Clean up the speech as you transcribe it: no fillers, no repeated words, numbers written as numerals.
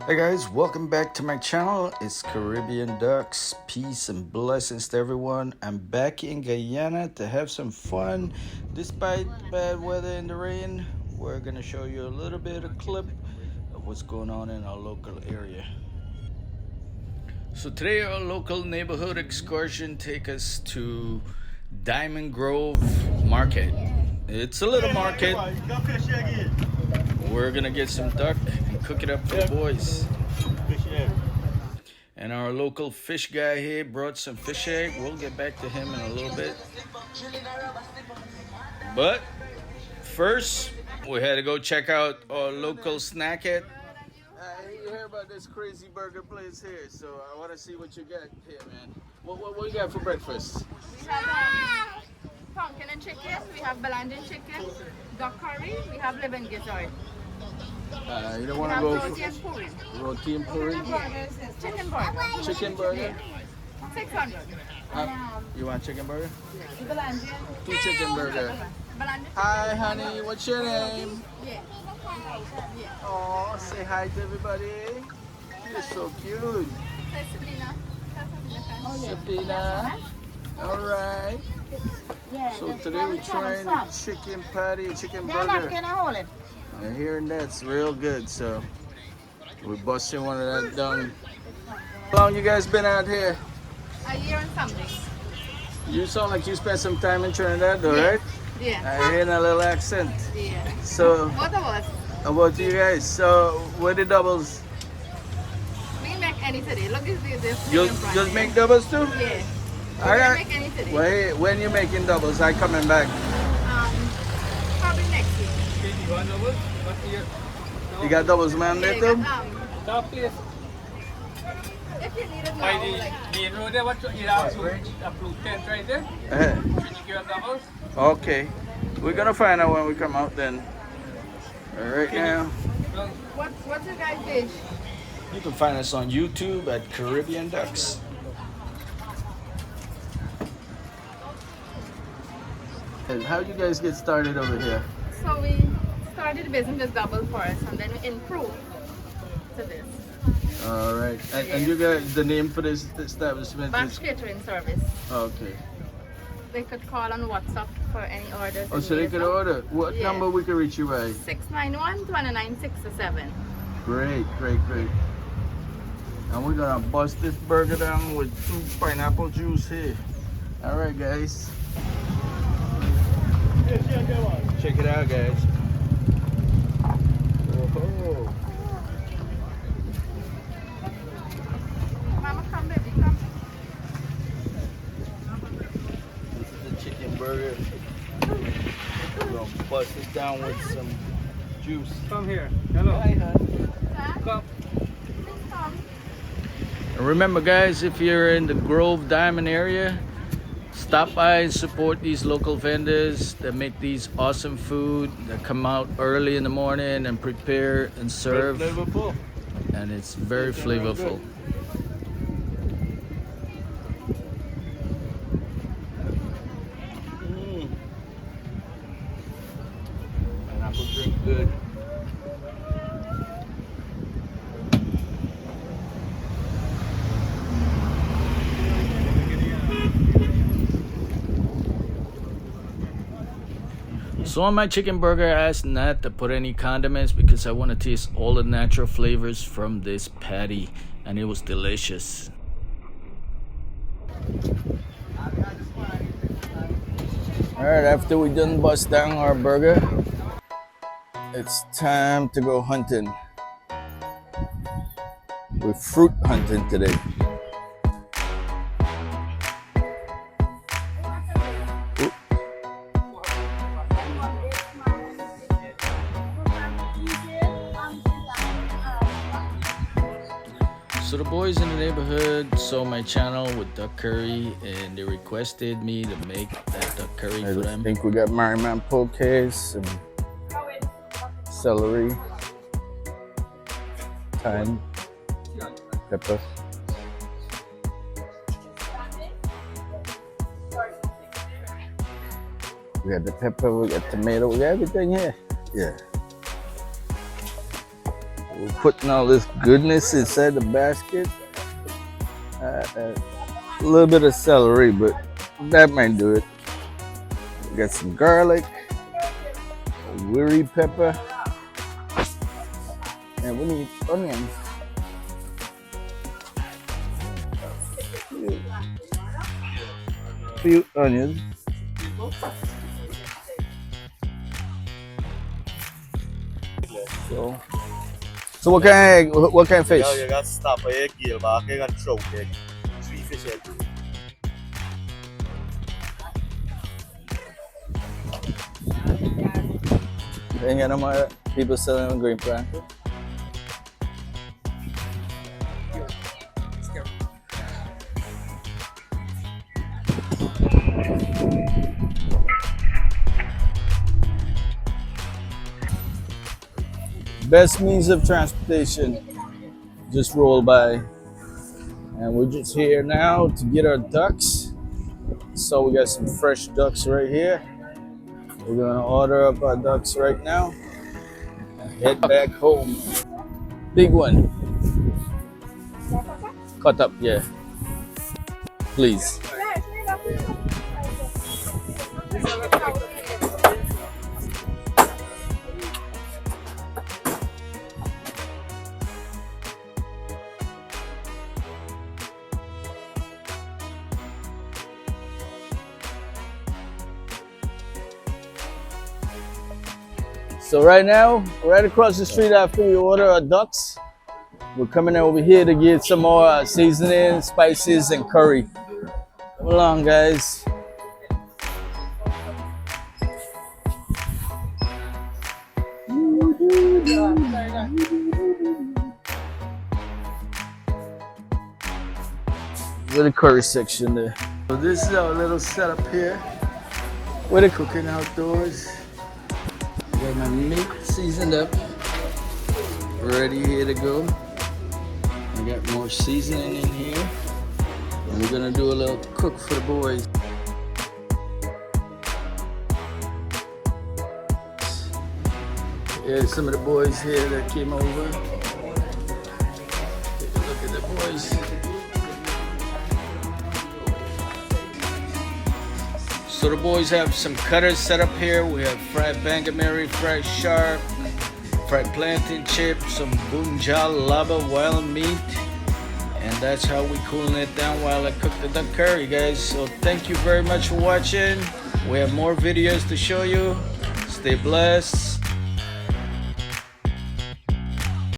Hey guys, welcome back to my channel. It's Caribbean Ducks. Peace and blessings to everyone. I'm back in Guyana to have some fun. Despite bad weather and the rain, we're gonna show you a little bit of clip of what's going on in our local area. So today our local neighborhood excursion take us to Diamond Grove Market. It's a little market. We're gonna get some duck and cook it up for the boys. And our local fish guy here brought some fish egg. We'll get back to him in a little bit. But first, we had to go check out our local snack it. You hear about this crazy burger place here, so I want to see what you got here, man. What you got for breakfast? We have pumpkin and chicken, we have Belandin chicken, duck curry, we have liver and gizzard. You don't want to go roti and puri. Roti and puri? Yeah. Chicken burger. Chicken burger? 600. You want chicken burger? Belandin. 2 chicken burger. Belandin. Hi, honey. What's your name? Yeah. Oh, say hi to everybody. You're so cute. Sabrina. All right. So today we're trying chicken patty, chicken burger. I'm hearing that's real good, so we're busting one of that down. How long you guys been out here? A year and something. You sound like you spent some time in Trinidad, though, right? Yeah. I hear a little accent. Yeah. So, What of us? about you guys? So, where the doubles? We make any today. Look at this. You just make doubles too? Yeah. All We right. make any today. Wait, when you making doubles, I coming back. Probably next week. You got doubles, man, there too? Top place. If you need it By now, the like, main road there, what you have to approve tent right there. You have doubles. Okay. We're gonna find out when we come out then. All right now. what's your guys' dish? You can find us on YouTube at Caribbean Ducks. And how you guys get started over here? So we started the business as double first, and then we improved to this. All right. And you guys, the name for this establishment Batch is? catering service. Okay. They could call on WhatsApp for any orders. Oh, so they could order. What Yeah. number we can reach you by? 691-29667. Great. And we're gonna bust this burger down with 2 pineapple juice here. All right, guys. Check it out, guys. Whoa. Mama, come, baby, come. This is the chicken burger. We're gonna bust this down with some juice. Come here. Hello. Hi, hon. Come. Please come. And remember, guys, if you're in the Grove Diamond area, stop by and support these local vendors that make these awesome food, that come out early in the morning and prepare and serve. Flavorful. And it's very flavorful. Pineapple drink good. So on my chicken burger, I asked not to put any condiments because I want to taste all the natural flavors from this patty, and it was delicious. Alright, after we done bust down our burger, it's time to go hunting. We're fruit hunting today. So the boys in the neighborhood saw my channel with duck curry and they requested me to make that duck curry for them. I think we got Merriman poke, some celery, thyme, pepper. We got the pepper, we got tomato, we got everything here. Yeah. We're putting all this goodness inside the basket. A little bit of celery, but that might do it. We got some garlic, wiri pepper, and we need onions. Few onions. So what kind of fish? You got snap egg, gillback egg, and trout egg. 3 fish egg. Ain't got no more people selling green plant. Best means of transportation. Just roll by. And we're just here now to get our ducks. So we got some fresh ducks right here. We're gonna order up our ducks right now and head back home. Big one. Cut up, yeah. Please. So right now, right across the street after we order our ducks, we're coming over here to get some more seasoning, spices, and curry. Come along, guys. With the curry section there. So this is our little setup here. We're the cooking outdoors. Got my meat seasoned up, ready here to go. I got more seasoning in here. And we're gonna do a little cook for the boys. Here's some of the boys here that came over. Take a look at the boys. So the boys have some cutters set up here. We have fried bangameri, fried shark, fried plantain chips, some bunjal lava wild meat. And that's how we cooling it down while I cook the duck curry, guys. So thank you very much for watching. We have more videos to show you. Stay blessed.